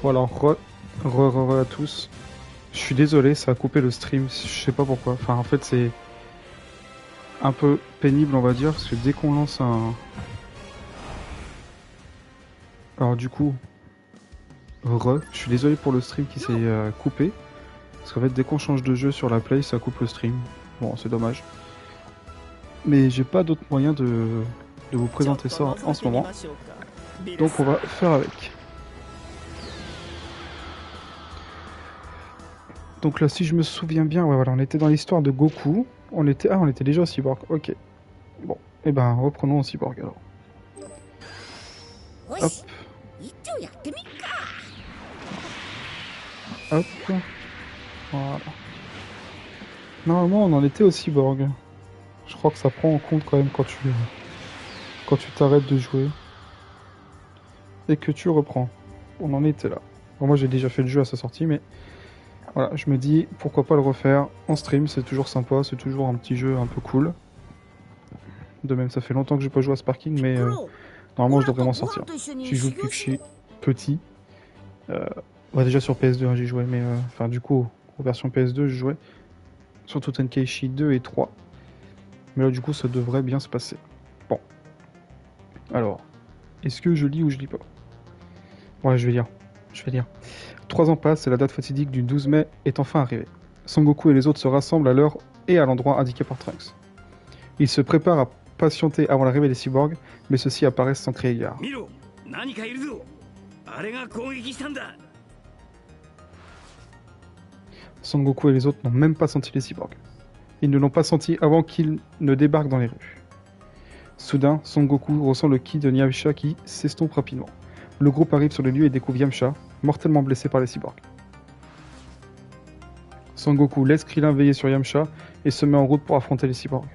Bon alors, re à tous. Je suis désolé, ça a coupé le stream, je sais pas pourquoi. Enfin, en fait, c'est un peu pénible, on va dire, parce que dès qu'on lance un... Alors du coup, je suis désolé pour le stream qui s'est coupé. Parce qu'en fait, dès qu'on change de jeu sur la play, ça coupe le stream. Bon, c'est dommage. Mais j'ai pas d'autre moyen de vous présenter ça en ce moment. Donc on va faire avec. Donc là, si je me souviens bien, ouais, voilà, on était dans l'histoire de Goku. On était déjà au cyborg. Ok. Bon, et ben reprenons au cyborg alors. Hop. Hop. Voilà. Normalement, on en était au cyborg. Je crois que ça prend en compte quand même quand tu t'arrêtes de jouer et que tu reprends. On en était là. Bon, moi, j'ai déjà fait le jeu à sa sortie, mais voilà, je me dis pourquoi pas le refaire en stream. C'est toujours sympa, c'est toujours un petit jeu un peu cool. De même, ça fait longtemps que j'ai pas joué à Sparking, mais normalement, je devrais m'en sortir. J'y joue depuis que je suis petit. Ouais, déjà sur PS2, hein, j'y jouais, mais enfin, du coup, aux versions PS2, je jouais surtout Tenkaichi 2 et 3. Mais là, du coup, ça devrait bien se passer. Bon. Alors, est-ce que je lis ou je lis pas? Ouais, je vais lire. 3 ans passent et la date fatidique du 12 mai est enfin arrivée. Son Goku et les autres se rassemblent à l'heure et à l'endroit indiqué par Trunks. Ils se préparent à patienter avant l'arrivée des cyborgs, mais ceux-ci apparaissent sans crier gare. Son Goku et les autres n'ont même pas senti les cyborgs. Ils ne l'ont pas senti avant qu'ils ne débarquent dans les rues. Soudain, Son Goku ressent le ki de Yamcha qui s'estompe rapidement. Le groupe arrive sur le lieu et découvre Yamcha, mortellement blessé par les cyborgs. Son Goku laisse Krillin veiller sur Yamcha et se met en route pour affronter les cyborgs.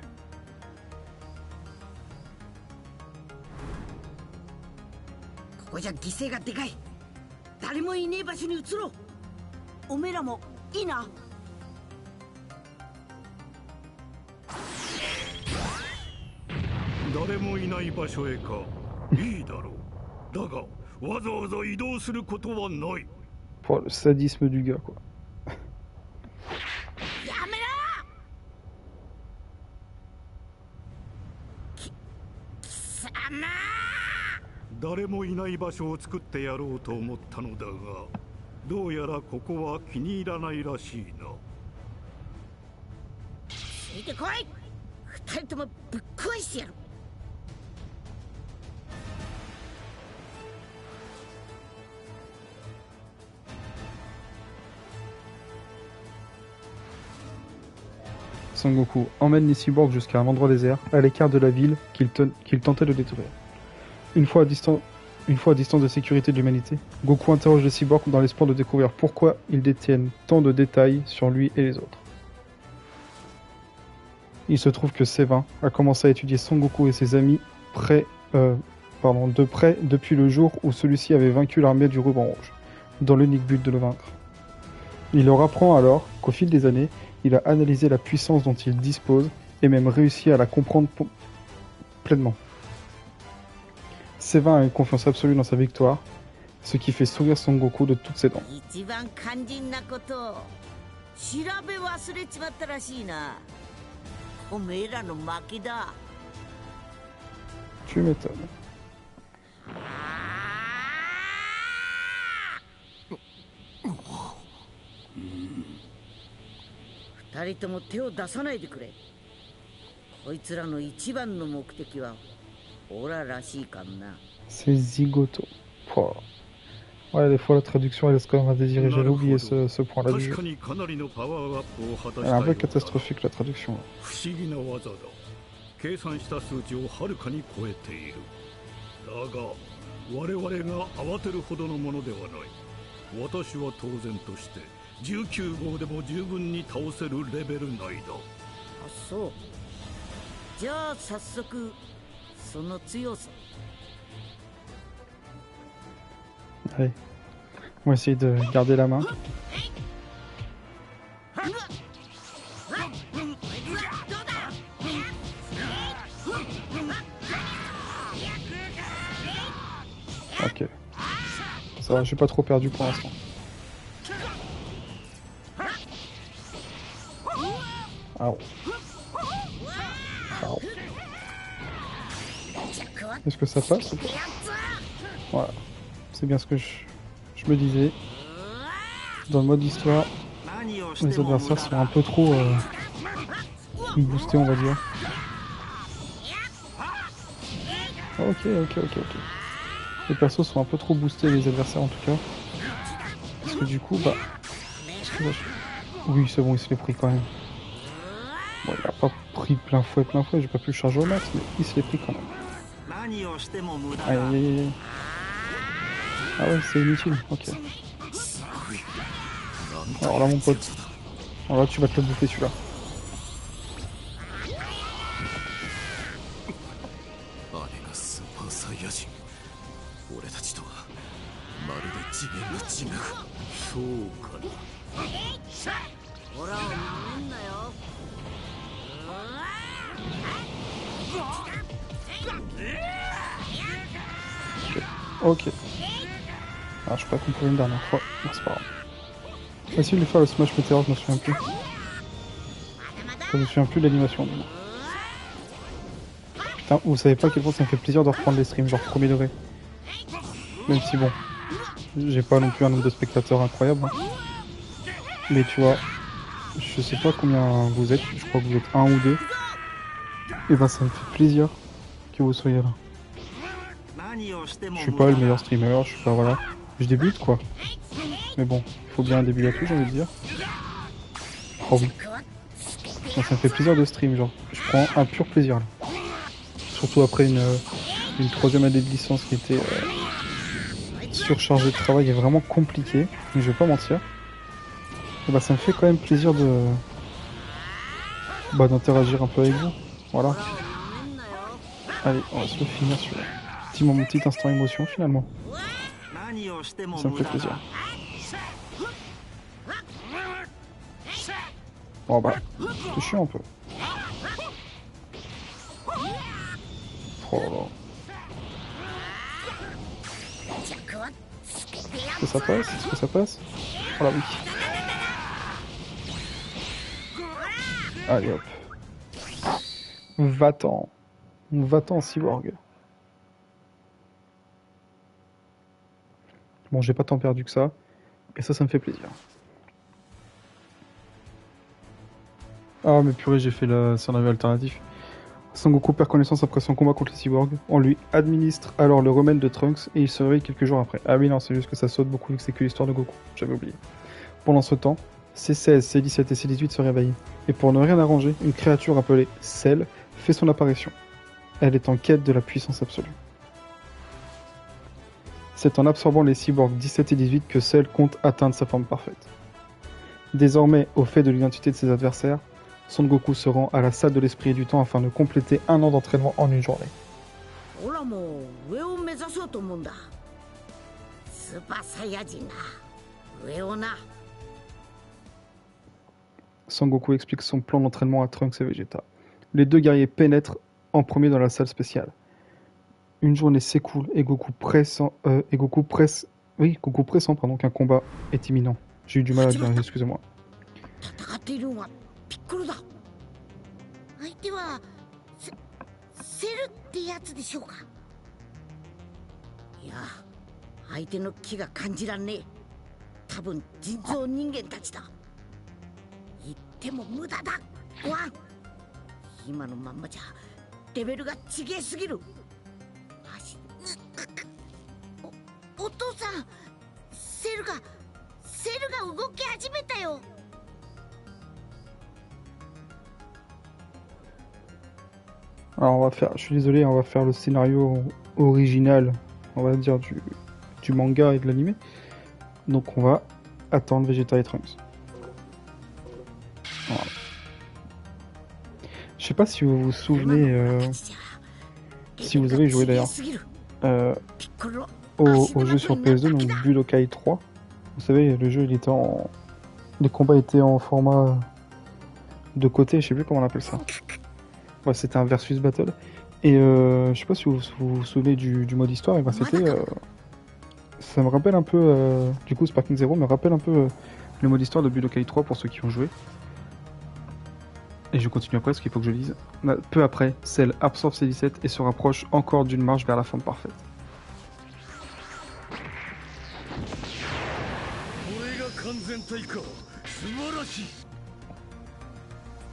Pour le sadisme du gars, quoi. Son Goku emmène les cyborgs jusqu'à un endroit désert, à l'écart de la ville qu'il tentait de détruire. Une fois à distance de sécurité de l'humanité, Goku interroge les cyborgs dans l'espoir de découvrir pourquoi ils détiennent tant de détails sur lui et les autres. Il se trouve que Sévin a commencé à étudier Son Goku et ses amis de près depuis le jour où celui-ci avait vaincu l'armée du ruban rouge, dans l'unique but de le vaincre. Il leur apprend alors qu'au fil des années, il a analysé la puissance dont il dispose et même réussi à la comprendre pleinement. Sévin a une confiance absolue dans sa victoire, ce qui fait sourire Son Goku de toutes ses dents. Tu m'étonnes. C'est Zigoto. Oh. Ouais, des fois la traduction elle laisse quand même à désirer. J'avais oublié ce point-là du jeu. Elle est un peu catastrophique la traduction. Allez, on va essayer de garder la main. Ok. Ça va, j'ai pas trop perdu pour l'instant. Ah. Oh. Est-ce que ça passe ou pas? Voilà. C'est bien ce que je me disais. Dans le mode histoire, les adversaires sont un peu trop boostés, on va dire. Ok. Les persos sont un peu trop boostés, les adversaires en tout cas. Parce que du coup, bah... Oui, c'est bon, il se l'est pris quand même. Bon, il a pas pris plein fouet, j'ai pas pu le charger au max, mais il se l'est pris quand même. Aïe. Ah ouais, c'est inutile, ok. Alors là, mon pote. Alors là, tu vas te le bouffer celui-là. Ok. Alors, je crois qu'on pouvait une dernière fois. Non, c'est pas grave. Facile de faire le Smash Meteor, je me souviens plus. Je me souviens plus de l'animation. Putain, vous savez pas à quel point ça me fait plaisir de reprendre les streams, genre premier degré. Même si bon, j'ai pas non plus un nombre de spectateurs incroyable. Hein. Mais tu vois, je sais pas combien vous êtes, je crois que vous êtes un ou deux. Et ben ça me fait plaisir que vous soyez là. Je suis pas le meilleur streamer, je suis pas voilà. Je débute quoi. Mais bon, il faut bien un début à tout, j'ai envie de dire. Oh oui. Donc, ça me fait plaisir de stream, genre. Je prends un pur plaisir là. Surtout après une troisième année de licence qui était surchargée de travail et vraiment compliquée. Mais je vais pas mentir. Et bah ça me fait quand même plaisir de d'interagir un peu avec vous. Voilà. Allez, on va se le finir celui-là. Mon petit instant émotion finalement. Ça me fait plaisir. Bon bah, c'est chiant un peu. Oh là. Est-ce que ça passe? Est-ce que ça passe? Oh là oui. Allez hop. Va-t'en. Va-t'en cyborg. Bon, j'ai pas tant perdu que ça. Et ça me fait plaisir. Ah mais purée, j'ai fait le scénario alternatif. Sangoku perd connaissance après son combat contre les cyborgs. On lui administre alors le remède de Trunks et il se réveille quelques jours après. Ah oui non, c'est juste que ça saute beaucoup vu que c'est que l'histoire de Goku. J'avais oublié. Pendant ce temps, C16, C17 et C18 se réveillent. Et pour ne rien arranger, une créature appelée Cell fait son apparition. Elle est en quête de la puissance absolue. C'est en absorbant les cyborgs 17 et 18 que Cell compte atteindre sa forme parfaite. Désormais, au fait de l'identité de ses adversaires, Son Goku se rend à la salle de l'esprit et du temps afin de compléter un an d'entraînement en une journée. Son Goku explique son plan d'entraînement à Trunks et Vegeta. Les deux guerriers pénètrent en premier dans la salle spéciale. Une journée s'écoule et Goku pressant qu'un combat est imminent. J'ai eu du mal à dire, excusez-moi. Alors on va faire, je suis désolé, on va faire le scénario original, on va dire du manga et de l'anime. Donc on va attendre Vegeta et Trunks. Voilà. Je sais pas si vous vous souvenez, si vous avez joué d'ailleurs au jeu sur PS2, donc Budokai 3. Vous savez, le jeu il était les combats étaient en format de côté, je sais plus comment on appelle ça. Ouais, c'était un versus battle. Et je sais pas si vous vous souvenez du mode histoire, et ben c'était Ça me rappelle un peu, du coup, Sparking Zero me rappelle un peu le mode histoire de Budokai 3 pour ceux qui ont joué. Et je continue après, parce qu'il faut que je lise. Peu après, Cell absorbe ses 17 et se rapproche encore d'une marche vers la forme parfaite.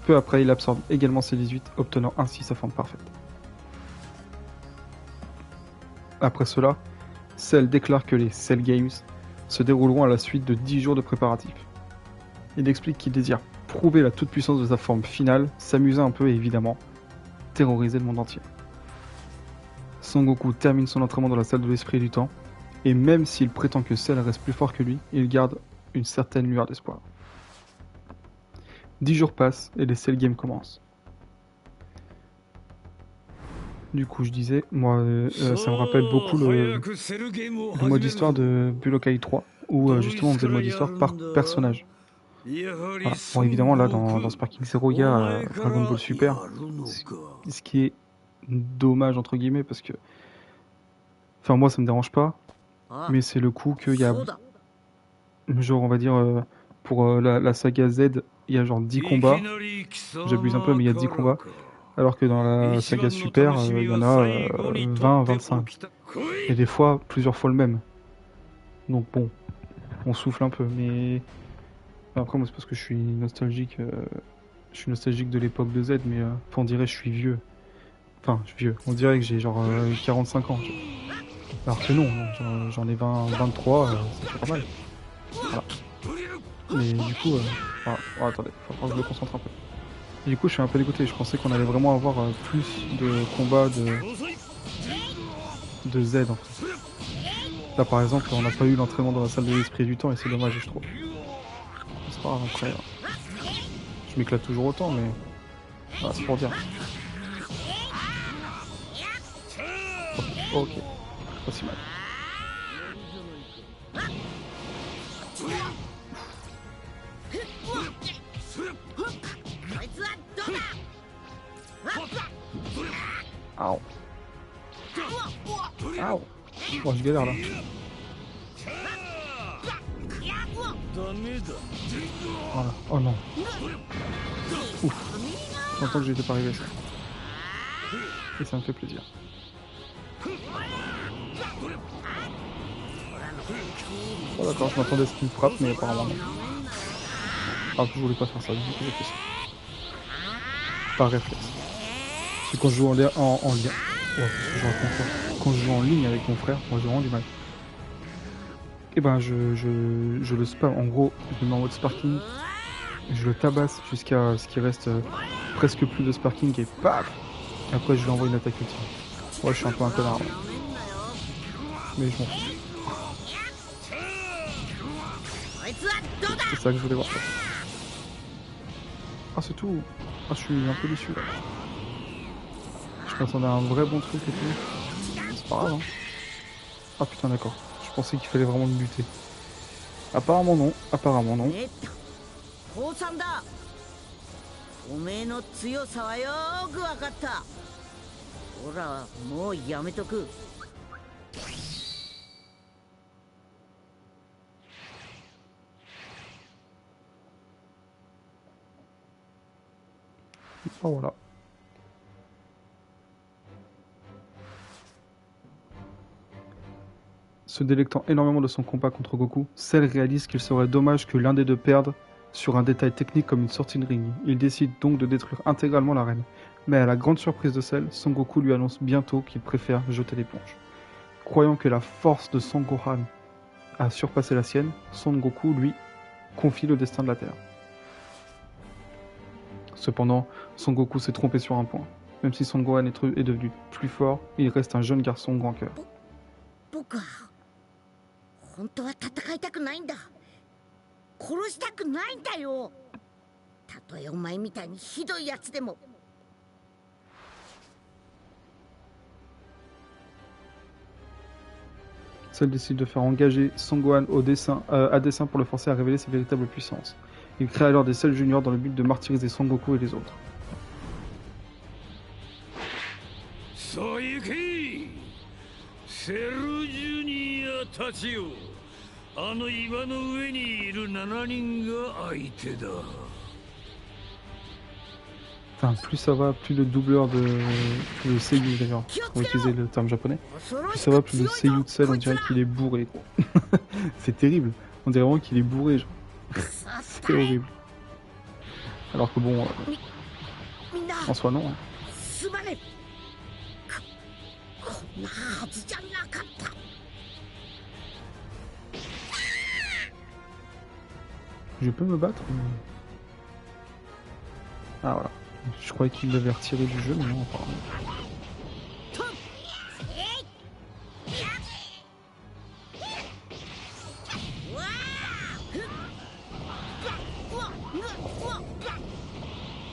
Peu après, il absorbe également ses 18, obtenant ainsi sa forme parfaite. Après cela, Cell déclare que les Cell Games se dérouleront à la suite de 10 jours de préparatifs. Il explique qu'il désire prouver la toute-puissance de sa forme finale, s'amuser un peu et évidemment terroriser le monde entier. Son Goku termine son entraînement dans la salle de l'esprit et du temps, et même s'il prétend que Cell reste plus fort que lui, il garde une certaine lueur d'espoir. 10 jours passent et les Cell Games commencent. Du coup, je disais, moi, ça me rappelle beaucoup le mode histoire de Budokai 3, où justement on faisait le mode histoire par personnage. Voilà. Bon, évidemment, là, dans Sparking Zero, il y a Dragon Ball Super, ce qui est dommage, entre guillemets, parce que... Enfin, moi, ça me dérange pas, mais c'est le coup qu'il y a... Genre, on va dire, pour la saga Z, il y a genre 10 combats. J'abuse un peu, mais il y a 10 combats. Alors que dans la saga Super, il y en a 20, 25. Et des fois, plusieurs fois le même. Donc bon, on souffle un peu, mais... Après, moi, c'est parce que je suis nostalgique de l'époque de Z, mais on dirait que je suis vieux. Enfin, je suis vieux. On dirait que j'ai genre 45 ans. Alors que non, j'en ai 20, 23, c'est déjà pas mal. Voilà. Mais du coup, voilà. Oh, attendez, faut que je me concentre un peu. Et du coup, je suis un peu dégoûté. Je pensais qu'on allait vraiment avoir plus de combats de Z en fait. Là, par exemple, on n'a pas eu l'entraînement dans la salle de l'esprit du temps et c'est dommage, je trouve. C'est pas grave, après. Je m'éclate toujours autant, mais voilà, c'est pour dire. Ok, pas si mal. Aouh. Aouh. Bon, je galère là. Voilà. Oh non. Ouf. Longtemps que j'étais pas arrivé ça. Et ça me fait plaisir. Oh d'accord, je m'attendais à ce qu'il me frappe, mais apparemment non. Ah, je voulais pas faire ça, du coup j'ai fait ça. Par réflexe. Parce que quand je joue en lien... Ouais, quand je joue en ligne avec mon frère, moi j'ai vraiment du mal. Et ben je le spam, en gros, je le mets en mode sparking, je le tabasse jusqu'à ce qu'il reste presque plus de sparking et paf. Et après je lui envoie une attaque ultime. Ouais, je suis un peu un connard. Ouais. Mais je m'en fous. C'est ça que je voulais voir. Ah c'est tout. Ah je suis un peu déçu là. Je m'attendais à un vrai bon truc et tout. C'est pas grave hein. Ah putain d'accord. Je pensais qu'il fallait vraiment me buter. Apparemment non. Apparemment non. おめえの強さはよーく分かった。ほらもうやめとく。Oh voilà. Se délectant énormément de son combat contre Goku, Cell réalise qu'il serait dommage que l'un des deux perde sur un détail technique comme une sortie de ring. Il décide donc de détruire intégralement l'arène. Mais à la grande surprise de Cell, Son Goku lui annonce bientôt qu'il préfère jeter l'éponge. Croyant que la force de Son Gohan a surpassé la sienne, Son Goku, lui, confie le destin de la Terre. Cependant, Son Goku s'est trompé sur un point. Même si Son Gohan est devenu plus fort, il reste un jeune garçon au grand cœur. 僕は本当は戦いたくないんだ。殺したくないんだよ。たとえお前みたいにひどいやつでも。Cell décide de faire engager Son Gohan à dessein pour le forcer à révéler ses véritables puissances. Il crée alors des Cell Juniors dans le but de martyriser Son Goku et les autres. たちよ、あの岩の上にいる7人が相手だ。 Enfin, plus ça va, plus le doubleur de Seiyu d'ailleurs, pour utiliser le terme japonais, plus ça va, plus le Seiyu de Cell, on dirait qu'il est bourré, quoi. C'est terrible, on dirait vraiment qu'il est bourré, genre. C'est horrible. Alors que bon, en soi non. Hein. すまねこんなはずじゃなかった。 Je peux me battre ou... Ah voilà. Je croyais qu'il l'avait retiré du jeu, mais non, apparemment.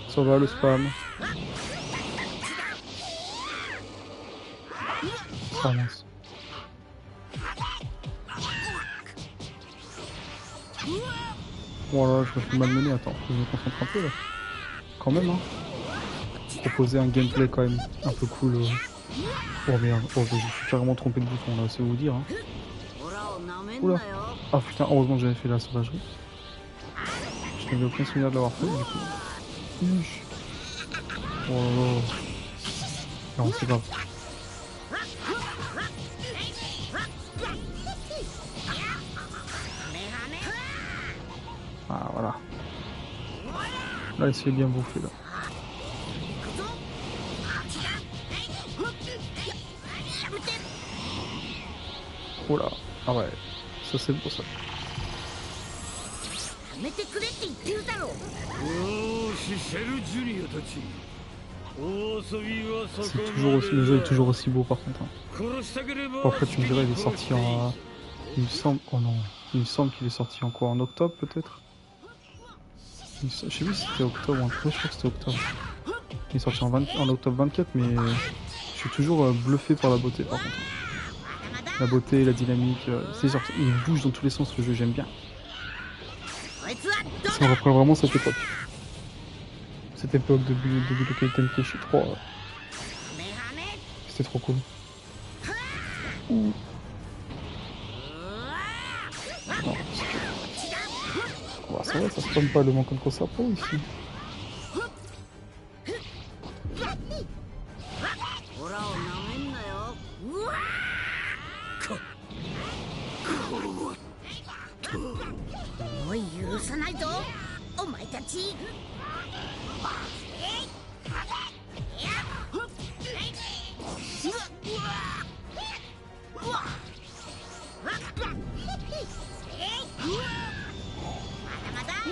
Ça va le spam. Ah mince. Voilà, je me fais malmener, attends, je me concentre un peu là. Quand même, hein. Proposer un gameplay quand même un peu cool. Oh merde, oh, je suis carrément trompé de bouton là, c'est vous dire. Hein. Oula. Ah putain, heureusement que j'avais fait la sauvagerie. Je n'avais aucun souvenir de l'avoir fait, du coup. Oh là là. Non, c'est grave. Ah voilà. Là, il s'est bien bouffé là. Oh là. Ah ouais. Ça c'est beau ça. C'est toujours aussi... Le jeu est toujours aussi beau par contre. Hein. Bon, après tu me dirais il est sorti en... Il me semble... Oh non. Il me semble qu'il est sorti en quoi? En octobre peut-être? Je sais plus si c'était octobre ou un peu, je crois que c'était octobre. Il est sorti en octobre 24, mais je suis toujours bluffé par la beauté par contre. La beauté, la dynamique, c'est genre, il bouge dans tous les sens le jeu, j'aime bien. Ça reprend vraiment cette époque. Cette époque de Budokai Tenkaichi 3. C'était trop cool. Non, oh, ça va, ça se tombe pas le manque de Sapo ici.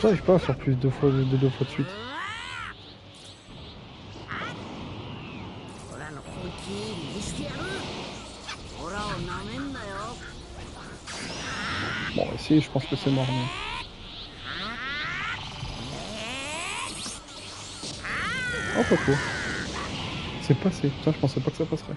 J'arrive pas à faire plus de deux fois de suite. Bon, ici, je pense que c'est mort. Mais... Oh, pas trop. C'est passé. Putain, je pensais pas que ça passerait.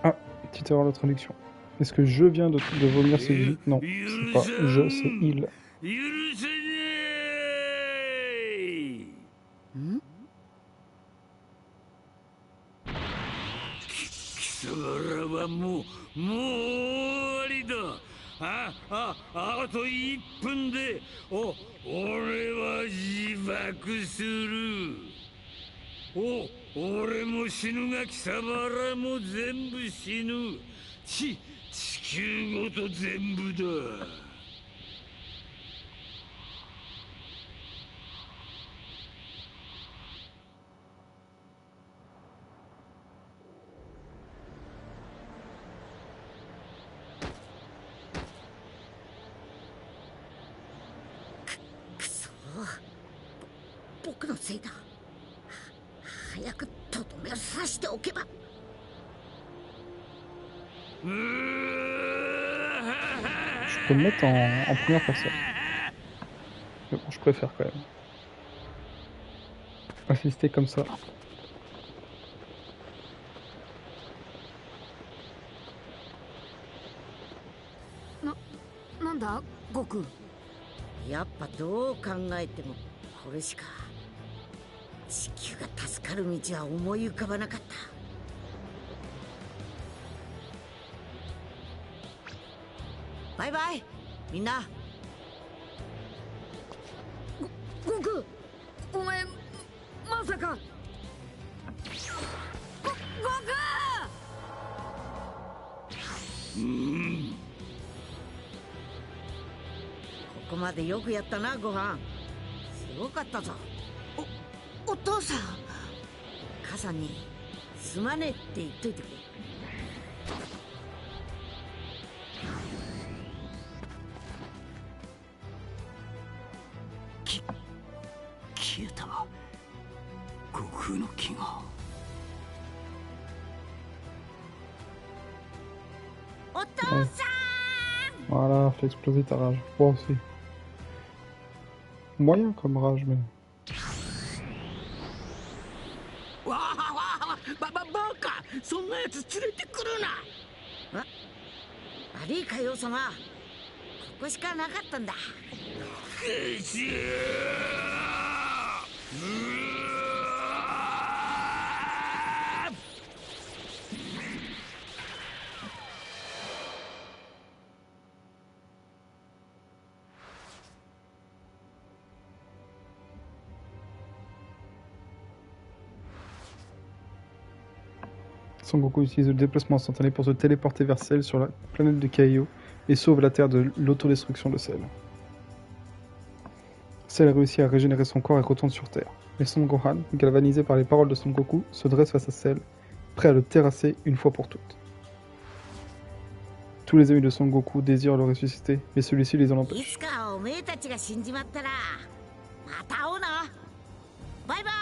Ah, petite erreur de traduction. Est-ce que je viens de vomir ce vie? Non, c'est pas je, c'est il. 僕のせいだ。早くとどめを刺しておけば。Je peux me mettre en première personne. Mais bon, je préfère quand même. Assister comme ça. なんだ悟空。やっぱどう考えてもこれしか。地球が助かる道は思い浮かばなかった。バイバイみんな。悟空、お前まさか。悟空。ここまでよくやったな、ご飯。すごかったぞ。お父さん。母さんにすまねえって言っといてくれ。消えた。悟空の気が。お父さん、Voilà, fais exploser ta rage. Bon, c'est moyen comme rage, mais. わあバカ、そんなやつ連れてくるな。悪い海王様、ここしかなかったんだ。Son Goku utilise le déplacement instantané pour se téléporter vers Cell sur la planète de Kaio et sauve la Terre de l'autodestruction de Cell. Cell réussit à régénérer son corps et retourne sur Terre. Mais Son Gohan, galvanisé par les paroles de Son Goku, se dresse face à Cell, prêt à le terrasser une fois pour toutes. Tous les amis de Son Goku désirent le ressusciter, mais celui-ci les en い empêche. つかおめえたちが死んじまったらまた会おうな。バイバイ。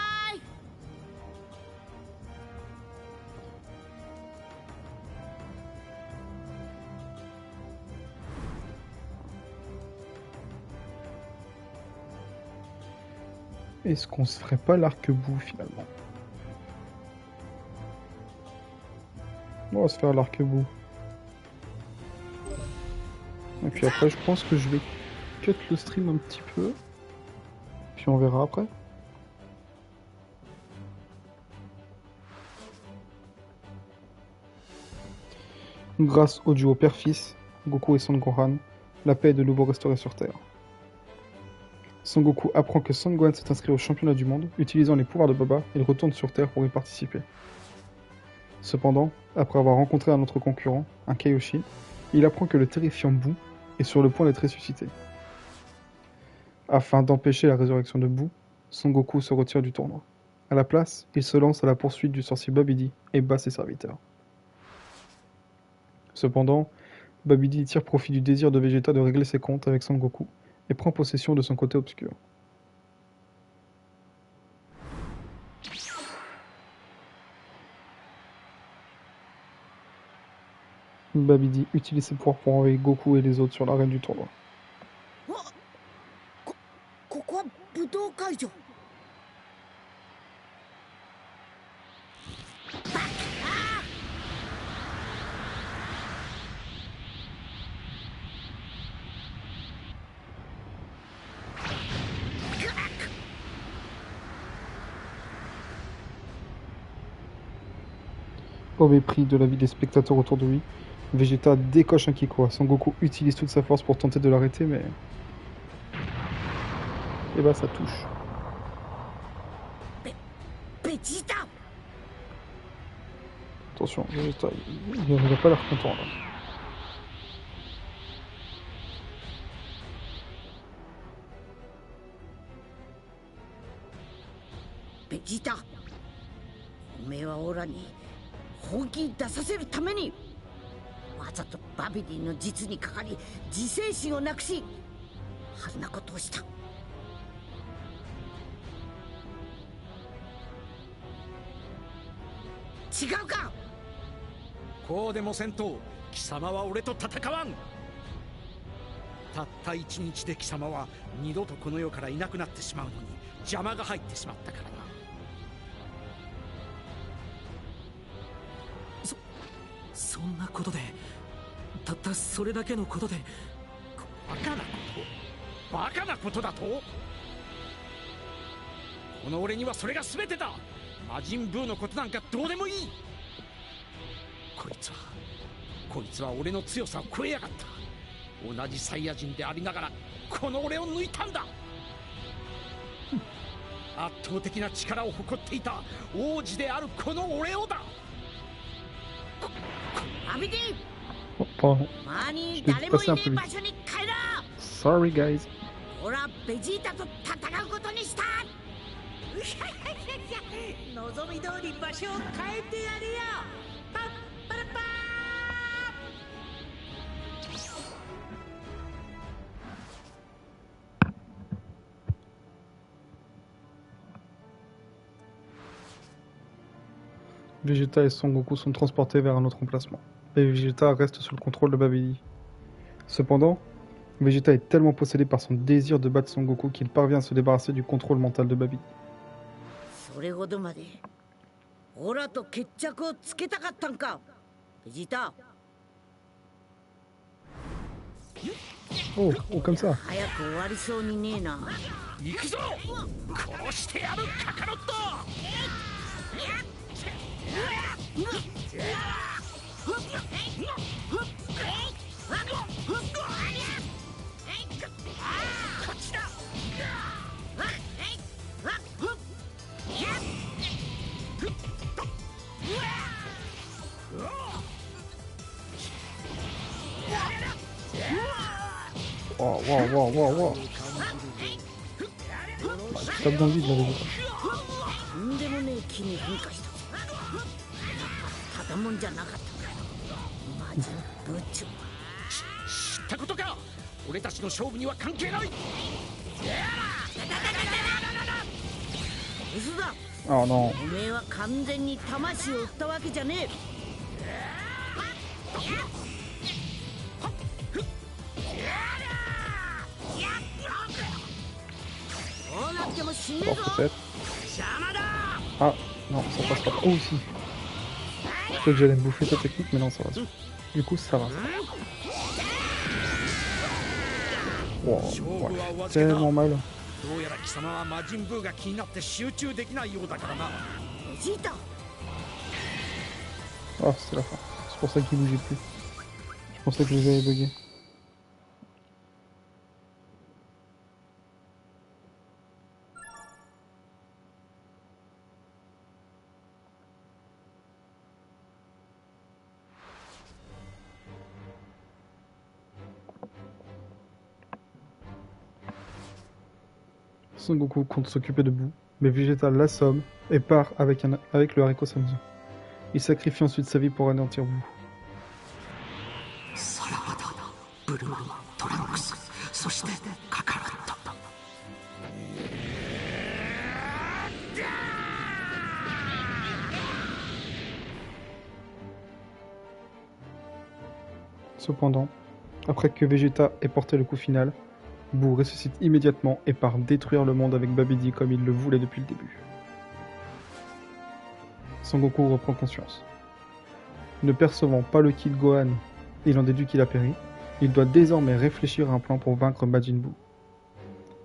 Est-ce qu'on se ferait pas l'arc-bout finalement? On va se faire l'arc-bout. Et puis après, je pense que je vais cut le stream un petit peu. Puis on verra après. Grâce au duo père-fils, Goku et Son Gohan, la paix est de nouveau restaurée sur Terre. Son Goku apprend que Son Gohan s'est inscrit au championnat du monde, utilisant les pouvoirs de Baba, il retourne sur Terre pour y participer. Cependant, après avoir rencontré un autre concurrent, un Kaioshin, il apprend que le terrifiant Boo est sur le point d'être ressuscité. Afin d'empêcher la résurrection de Boo, Son Goku se retire du tournoi. À la place, il se lance à la poursuite du sorcier Babidi et bat ses serviteurs. Cependant, Babidi tire profit du désir de Vegeta de régler ses comptes avec Son Goku et prend possession de son côté obscur. Babidi utilise ses pouvoirs pour envoyer Goku et les autres sur l'arène du tournoi. ここは武道会場。Au mépris de la vie des spectateurs autour de lui, Vegeta décoche un Kikoa. Son Goku utilise toute sa force pour tenter de l'arrêter, mais... Et bah ça touche. Vegeta. Attention, Vegeta, il n'a pas l'air content là. Vegeta, おめえはオラに本気に出させるためにわざとバビディの実にかかり自制心をなくしあんなことをした。違うか。こうでもせんと貴様は俺と戦わん。たった一日で貴様は二度とこの世からいなくなってしまうのに邪魔が入ってしまったからな。そんなことで、たったそれだけのことで。バカなこと、バカなことだと。この俺にはそれが全てだ。魔人ブーのことなんかどうでもいい。こいつは俺の強さを超えやがった。同じサイヤ人でありながらこの俺を抜いたんだ。圧倒的な力を誇っていた王子であるこの俺をだ。アビディ、 Oh, pardon. マニー Je 誰 vais も passer い un ね peu え場 vite. 所に帰ろう。 Sorry, guys. 俺はベジータと戦うことにした。望み通り場所を変えてやるよ。パッパラパVegeta et Son Goku sont transportés vers un autre emplacement, et Vegeta reste sous le contrôle de Babidi. Cependant, Vegeta est tellement possédé par son désir de battre Son Goku qu'il parvient à se débarrasser du contrôle mental de Babidi. それほどまでオラと決着をつけたかったんか、ベジータ。 Oh, oh, comme ça. 早く終わりそうにねえな。行くぞ。殺してやるカカロット。こっちだ。Wow, wow, wow, wow, wow. Bah, tu tapes dans le vide là, Vegeta. とんでもねえ木に変化した。ただもんじゃなかった。マジブチュ。知ったことか。俺たちの勝負には関係ない。嘘だ。 Oh non. おめえは完全に魂を売ったわけじゃねえ。こうなっても死ねえ Alors ぞ。 peut-être. 邪魔だ。 Ah, non, ça passe pas. Oh, si. Je crois que j'allais me bouffer ta technique, mais non, ça va. Du coup, ça va. Wow, ouais, tellement mal. どうやら貴様は魔人ブーが気になって集中できないようだからな。ベジータ。 Ah, c'est la fin. C'est pour ça qu'il bougeait plus. Je pensais que je les avais buggés. Son Goku compte s'occuper de Boo, mais Vegeta l'assomme et part avec le haricot Samsung. Il sacrifie ensuite sa vie pour anéantir Boo. サラバタ、ブルマ、トランクス、そしてカカロット。 Cependant, après que Vegeta ait porté le coup final, Boo ressuscite immédiatement et part détruire le monde avec Babidi comme il le voulait depuis le début. Son Goku reprend conscience. Ne percevant pas le ki de Gohan, il en déduit qu'il a péri. Il doit désormais réfléchir à un plan pour vaincre Majin Buu.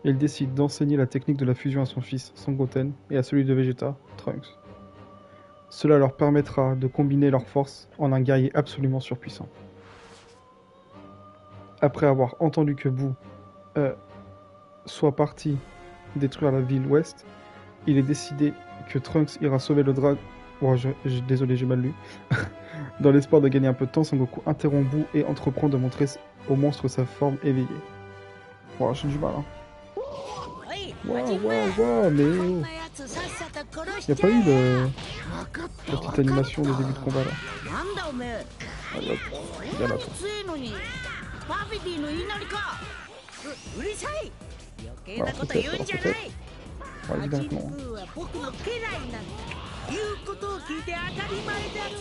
Il décide d'enseigner la technique de la fusion à son fils Sangoten et à celui de Vegeta, Trunks. Cela leur permettra de combiner leurs forces en un guerrier absolument surpuissant. Après avoir entendu que Boo soit parti détruire la ville ouest, il est décidé que Trunks ira sauver le dragon. Oh, désolé, j'ai mal lu. Dans l'espoir de gagner un peu de temps, Son Goku interrompt Boo et entreprend de montrer au monstre sa forme éveillée. Oh, j'ai du mal, hein. Waouh, mais oh. Y'a pas eu la petite animation des débuts de combat là. なんだおめえ。 Allez hop, viens là toi. 強えのにバビディの言いなりか。うるさい。余計なこと言うんじゃない。 Ouais, マ dis ジン donc non. ブーは僕の家来なんだ。言うことを聞いて当たり前だろ。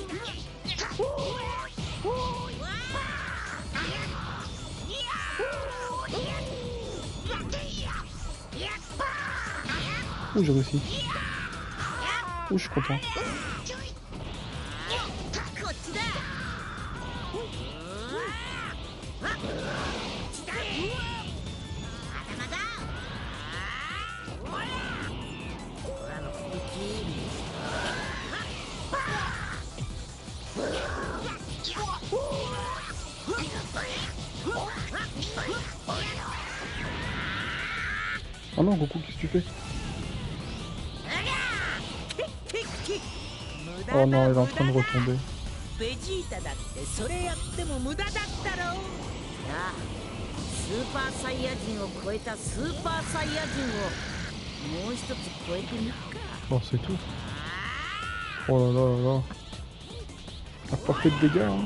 Ouh, j'ai réussi. Ouh, je suis content. こっちだ。頭だ。ほらの本気。Ah non, Goku, qu'est-ce que tu fais? Oh non, elle est en train de retomber. ベジータだってそれやっても無駄だったろ。じゃあスーパーサイヤ人を超えたスーパーサイヤ人をもう一つ超えてみるか。 Oh, c'est tout. Oh là là là là. Elle a pas fait de dégâts, hein.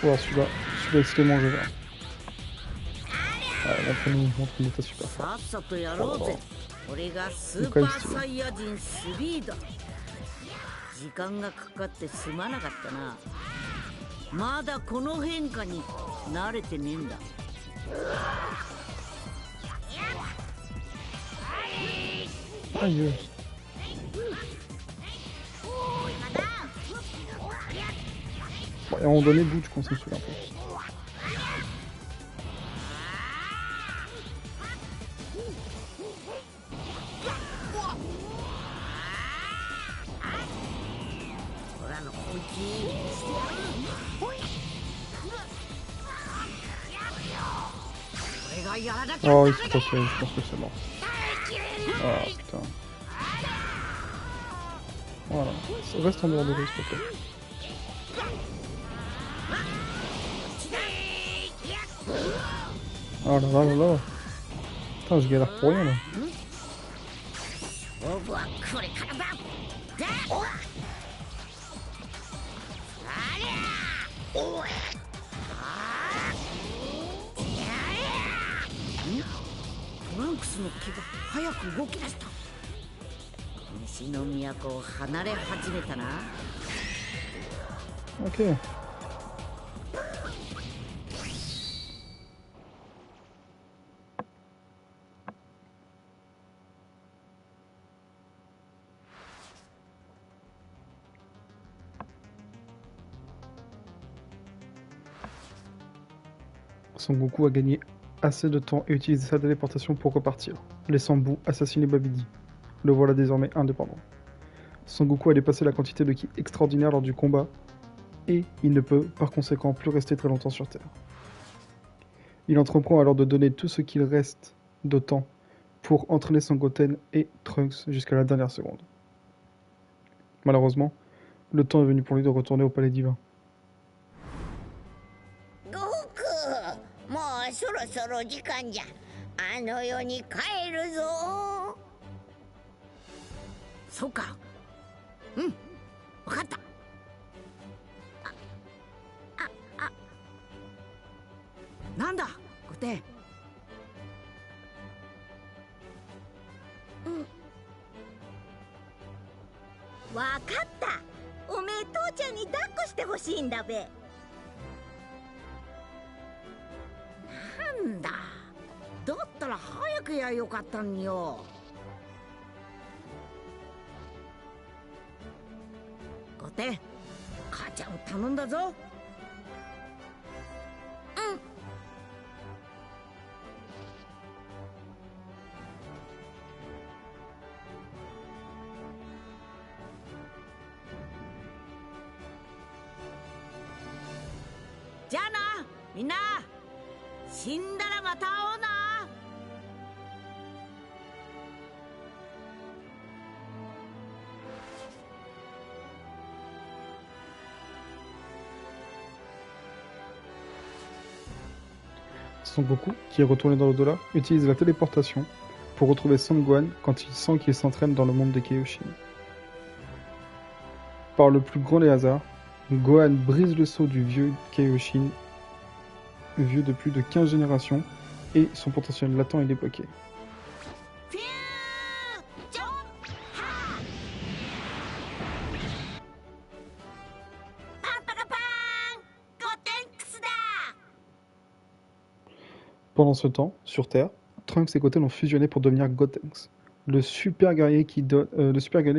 Oh, celui-là il se l'est mangé là. Ouais, montre-nous ta super fort. さっさとやろうぜ。俺がスーパーサイヤ人3だ。時間がかかってすまなかったな。まだこの変化に慣れてねえんだ。Aïe. Bon, et à un moment donné, bout, je pense que c'est un peu. がやらなきゃ Oh, il s'est passé, je pense que c'est mort. Ah putain. Voilà, reste en dehors de l'eau, s'il te plaît. Oh là là là là. Putain, je galère pour rien là. 勝負はこれからだ。トランクスの毛が早く動き出した。西の都を離れ始めたな。Ok. Son Goku a gagné assez de temps et utilisé sa téléportation pour repartir, laissant Buu assassiner Babidi. Le voilà désormais indépendant. Son Goku a dépassé la quantité de ki extraordinaire lors du combat, et il ne peut par conséquent plus rester très longtemps sur Terre. Il entreprend alors de donner tout ce qu'il reste de temps pour entraîner Son Goten et Trunks jusqu'à la dernière seconde. Malheureusement, le temps est venu pour lui de retourner au palais divin. もうそろそろ時間じゃ。あの世に帰るぞ。そうか。うん、わかった。なんだ、ゴテン。わかった。おめえ父ちゃんに抱っこしてほしいんだべ。なんだ。だったら早くやよかったんよ。ゴテン、母ちゃんを頼んだぞ。うん。じゃあな、みんな。死んだらまた会おうな。Son Goku, qui est retourné dans l'au-delà, utilise la téléportation pour retrouver Son Gohan quand il sent qu'il s'entraîne dans le monde des Kaioshin. Par le plus grand des hasards, Gohan brise le sceau du vieux Kaioshin, vieux de plus de 15 générations, et son potentiel latent est débloqué. Pendant ce temps, sur Terre, Trunks et Goten ont fusionné pour devenir Gotenks. Le super guerrier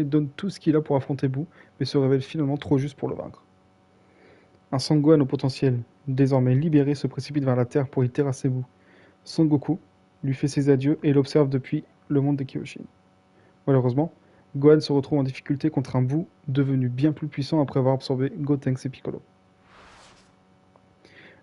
donne tout ce qu'il a pour affronter Boo, mais se révèle finalement trop juste pour le vaincre. Un Son Gohan au potentiel, désormais libéré, se précipite vers la Terre pour y terrasser Boo. Son Goku lui fait ses adieux et l'observe depuis le monde des Kaioshin. Malheureusement, Gohan se retrouve en difficulté contre un Boo devenu bien plus puissant après avoir absorbé Gotenks et Piccolo.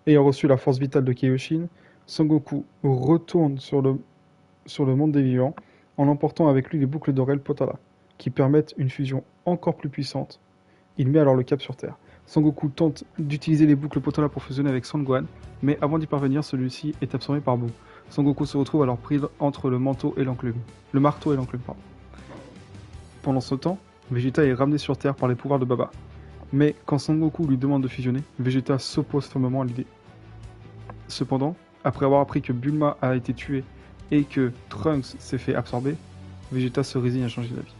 Ayant reçu la force vitale de Kaioshin, Son Goku retourne sur le monde des vivants en emportant avec lui les boucles d'Orel Potala, qui permettent une fusion encore plus puissante. Il met alors le cap sur Terre. Son Goku tente d'utiliser les boucles Potala pour fusionner avec Son Gohan, mais avant d'y parvenir, celui-ci est absorbé par Boo. Son Goku se retrouve alors pris entre le marteau et l'enclume. Pendant ce temps, Vegeta est ramené sur Terre par les pouvoirs de Baba. Mais quand Son Goku lui demande de fusionner, Vegeta s'oppose fermement à l'idée. Cependant, après avoir appris que Bulma a été tuée et que Trunks s'est fait absorber, Vegeta se résigne à changer d'avis.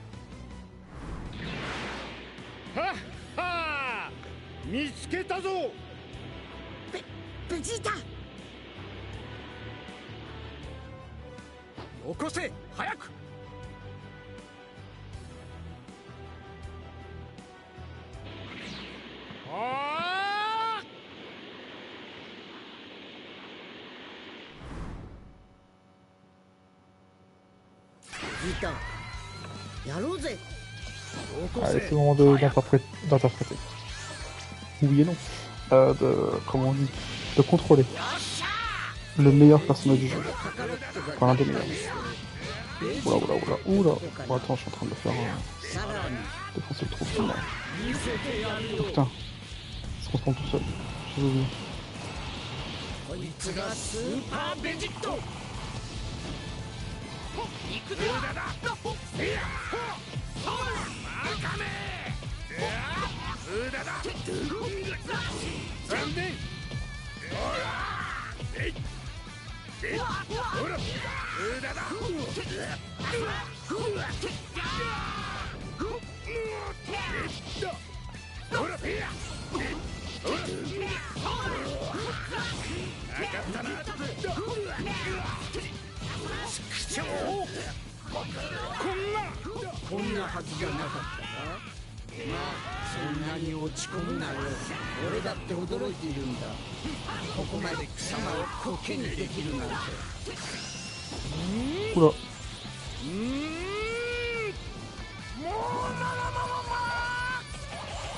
Ha ha! 見つけたぞ! ベジータよこせ早く! ギターやろうぜ Allez, c'est le moment d'interpréter. Oui et non. Comment on dit, de contrôler. Le meilleur personnage du jeu. Enfin, l'un des meilleurs. Oula. Bon, attends, je suis en train de le faire défoncer le trou. Oh, putain. Il se transforme tout seul. J'ai oublié. こいつがスーパーベジット! 行くぞ! こんなはずじゃなかったか。まあそんなに落ち込むなよ。俺だって驚いているんだ。ここまで貴様をコケにできるなんて。Oula.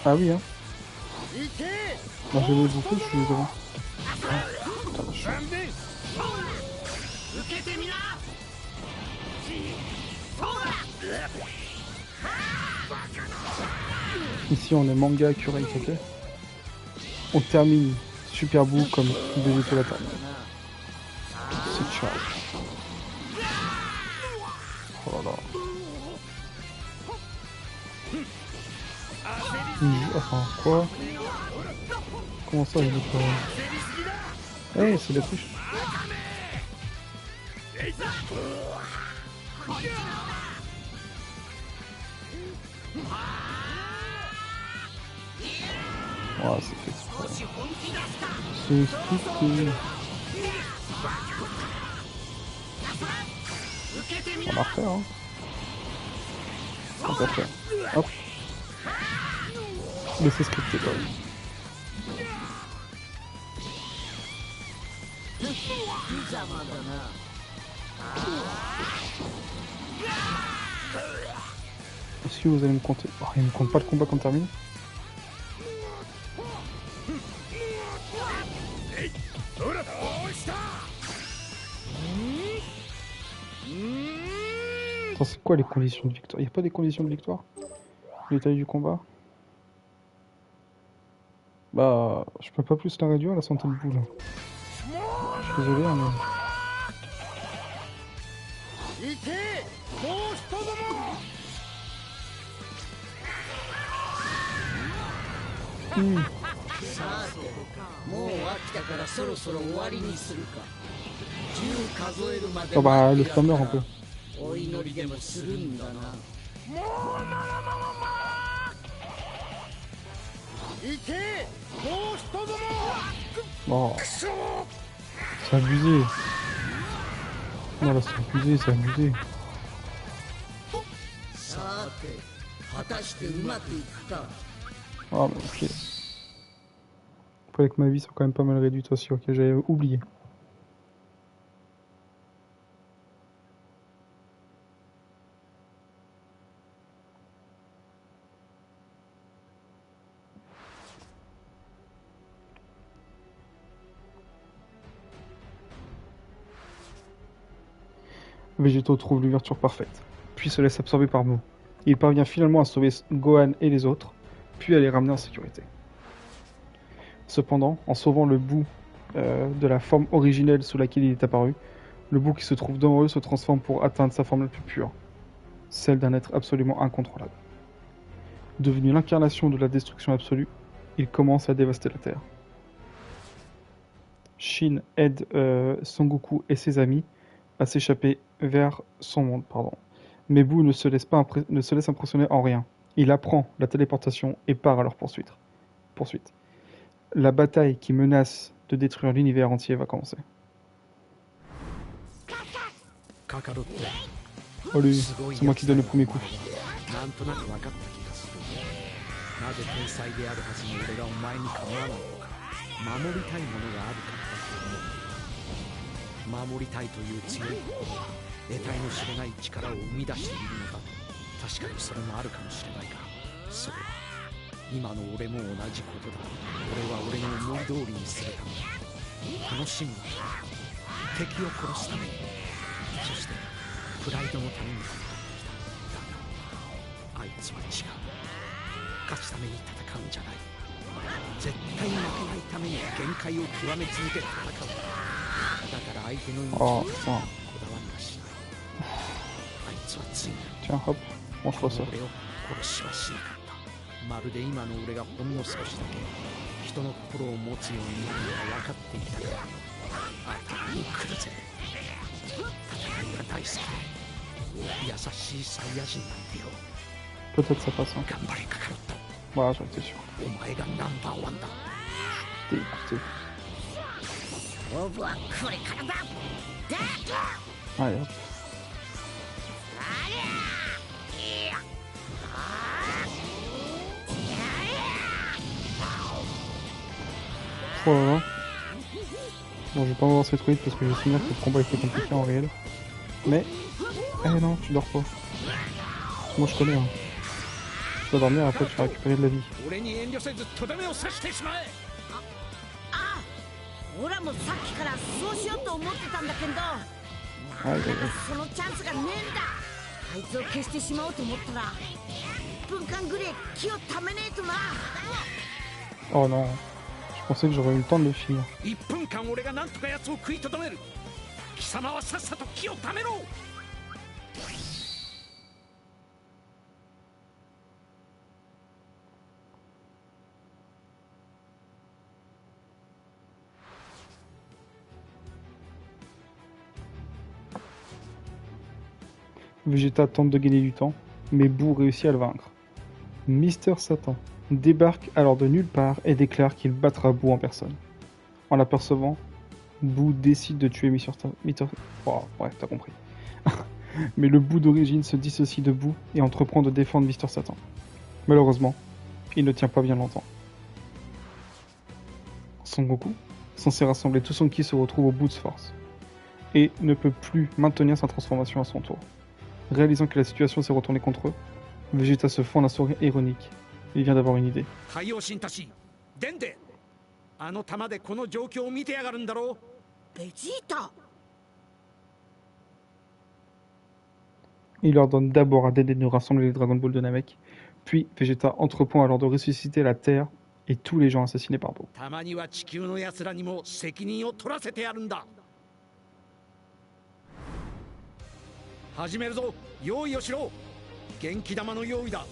Ah oui, hein. Moi je l'ai bouffé, je suis devant. Putain, je suis... Ici on est manga accurate, ok. On termine Super Boo comme Vegeta la termine. C'est ciao. Oh là là. Enfin, quoi? Comment ça, il veut pas... Eh, c'est la touche. Oh, c'est fait exprès. C'est stupide. On va refaire, hein. On va faire. Hop. Laissez scripter quand même. Est-ce que vous allez me compter? Oh, il me compte pas le combat quand on termine. Attends, c'est quoi les conditions de victoire? Il n'y a pas des conditions de victoire? Détail du combat? Bah, je peux pas plus la réduire à la santé de boule. Je suis désolé, mais... Oh bah, le flamme meurt un peu. Bon, c'est abusé. Non, là, c'est abusé, c'est abusé. さて果たしてうまくいくか。 Ah, bah, ok. Après, que ma vie soit quand même pas mal réduite aussi, ok, j'avais oublié. Végéto trouve l'ouverture parfaite, puis se laisse absorber par Boo. Il parvient finalement à sauver Gohan et les autres, puis à les ramener en sécurité. Cependant, en sauvant le Boo de la forme originelle sous laquelle il est apparu, le Boo qui se trouve devant eux se transforme pour atteindre sa forme la plus pure, celle d'un être absolument incontrôlable. Devenu l'incarnation de la destruction absolue, il commence à dévaster la Terre. Shin aide Son Goku et ses amis à s'échapper vers son monde, Mais Boo ne se laisse impressionner en rien. Il apprend la téléportation et part à leur poursuite. La bataille qui menace de détruire l'univers entier va commencer. Allez, c'est moi qui donne le premier coup. なぜ天才であるはずの俺がお前に構わないのか守りたいものがあるからだと思う守りたいという強い心が得体の知れない力を生み出しているのだ確かにそれもあるかもしれないがそれは今の俺も同じことだ俺は俺の思い通りにするため楽しむため敵を殺すためにそしてプライドのために戦ってきただがあいつは違う勝つために戦うんじゃない絶対負けないために限界を極め続けて戦うだから相手の命にこだわりはしないあいつはついに Tiens, hop, on se reçoit. 俺を殺しはしなかったまるで今の俺がほんの少しだけ人の心を持つようになるのが分かっていたから当たりに来るぜ戦いが大好きで優しいサイヤ人なんてよ Peut-être ça passe. Hein. 頑張りかかると Voilà, j'en étais sûr. お前がナンバーワンだ Dégoûté. 勝負はこれからだ。 Allez, hop. Oh là là. Bon, je vais pas voir cette truite parce que je sais bien que le combat était compliqué en réel. Mais... Eh non, tu dors pas. Moi je connais. Hein. Tu dois dormir, après tu vas récupérer de la vie. 俺に遠慮せずとどめを刺してしまえああ、俺らもさっきからそうしようと思ってたんだけど、なかなかそのチャンスがねえんだ。あいつを消してしまおうと思ったら、1分間ぐらい気をためねえとな。 Oh non. Je pensais que j'aurais eu le temps de le finir. 1分間俺がなんとか奴を食いとどめる貴様はさっさと気をためろ Vegeta tente de gagner du temps, mais Boo réussit à le vaincre. Mister Satan débarque alors de nulle part et déclare qu'il battra Boo en personne. En l'apercevant, Boo décide de tuer Mister Satan. Oh, ouais, t'as compris. Mais le Boo d'origine se dissocie de Boo et entreprend de défendre Mister Satan. Malheureusement, il ne tient pas bien longtemps. Son Goku, censé rassembler tout son ki, se retrouve au bout de sa force et ne peut plus maintenir sa transformation à son tour. Réalisant que la situation s'est retournée contre eux, Vegeta se fend d'un sourire ironique. Il vient d'avoir une idée. 海洋神たちデンデあの玉でこの状況を見てやがるんだろう ベジータ。 Il ordonne d'abord à Dende de rassembler les Dragon Ball de Namek, puis Vegeta entreprend alors de ressusciter la Terre et tous les gens assassinés par Boo. たまには地球の奴らにも責任を取らせてやるんだ始めるぞ用意をしろ元気玉の用意だ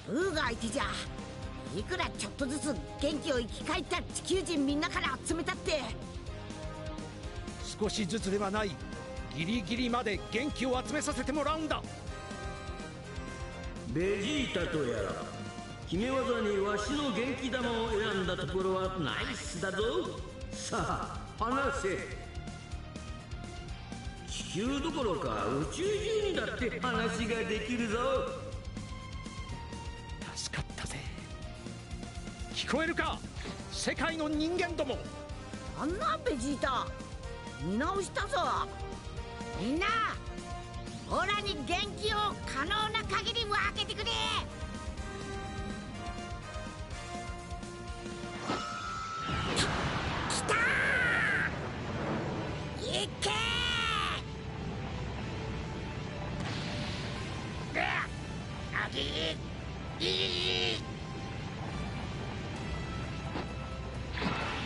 ブーが相手じゃいくらちょっとずつ元気を生き返った地球人みんなから集めたって少しずつではないギリギリまで元気を集めさせてもらうんだベジータとやら決め技にわしの元気玉を選んだところはナイスだぞさあ話せ地球どころか宇宙中にだって話ができるぞ。助かったぜ。聞こえるか、世界の人間ども。あんなベジータ見直したぞ。みんなオラに元気を可能な限り分けてくれ。きたー、いけー。あぎい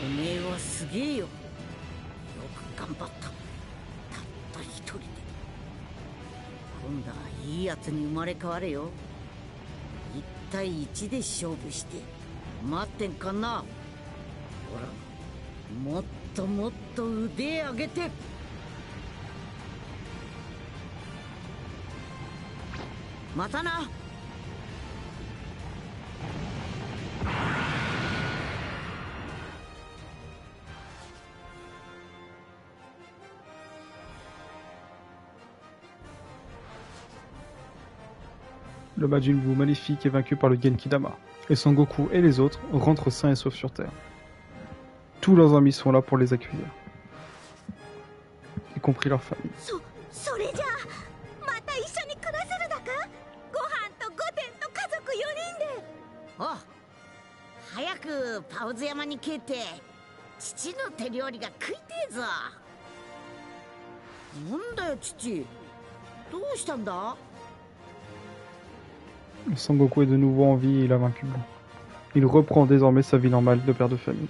おめえはすげえよ。よく頑張った。たった一人で。今度はいいやつに生まれ変われよ。1対1で勝負して待ってんかな。ほら、もっともっと腕上げて。またな。Le Majin Buu maléfique est vaincu par le Genkidama, et Son Goku et les autres rentrent sains et saufs sur Terre. Tous leurs amis sont là pour les accueillir, y compris leur famille. それじゃあまた一緒に暮らせるだか。ご飯と御殿と家族4人で。お、早くパウズ山に帰って父の手料理が食いてえぞ。なんだよ父、どうしたんだ。Son Goku est de nouveau en vie et il a vaincu Buu. Il reprend désormais sa vie normale de père de famille.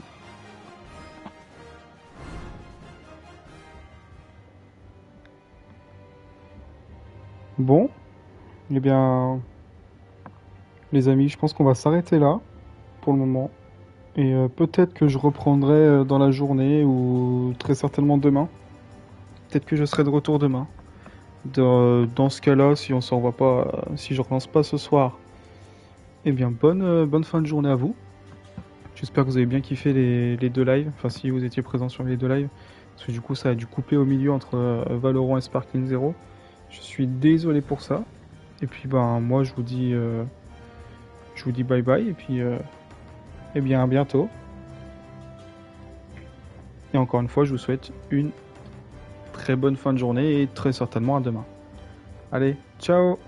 Bon, eh bien, les amis, je pense qu'on va s'arrêter là pour le moment. Et peut-être que je reprendrai dans la journée ou très certainement demain. Peut-être que je serai de retour demain. Dans ce cas-là, si on s'en voit pas, si je relance pas ce soir, eh bien bonne fin de journée à vous. J'espère que vous avez bien kiffé les deux lives, enfin si vous étiez présents sur les deux lives, parce que du coup ça a dû couper au milieu entre Valorant et Sparking Zero. Je suis désolé pour ça. Et puis moi je vous dis bye bye et puis eh bien à bientôt. Et encore une fois, je vous souhaite une très bonne fin de journée et très certainement à demain. Allez, ciao!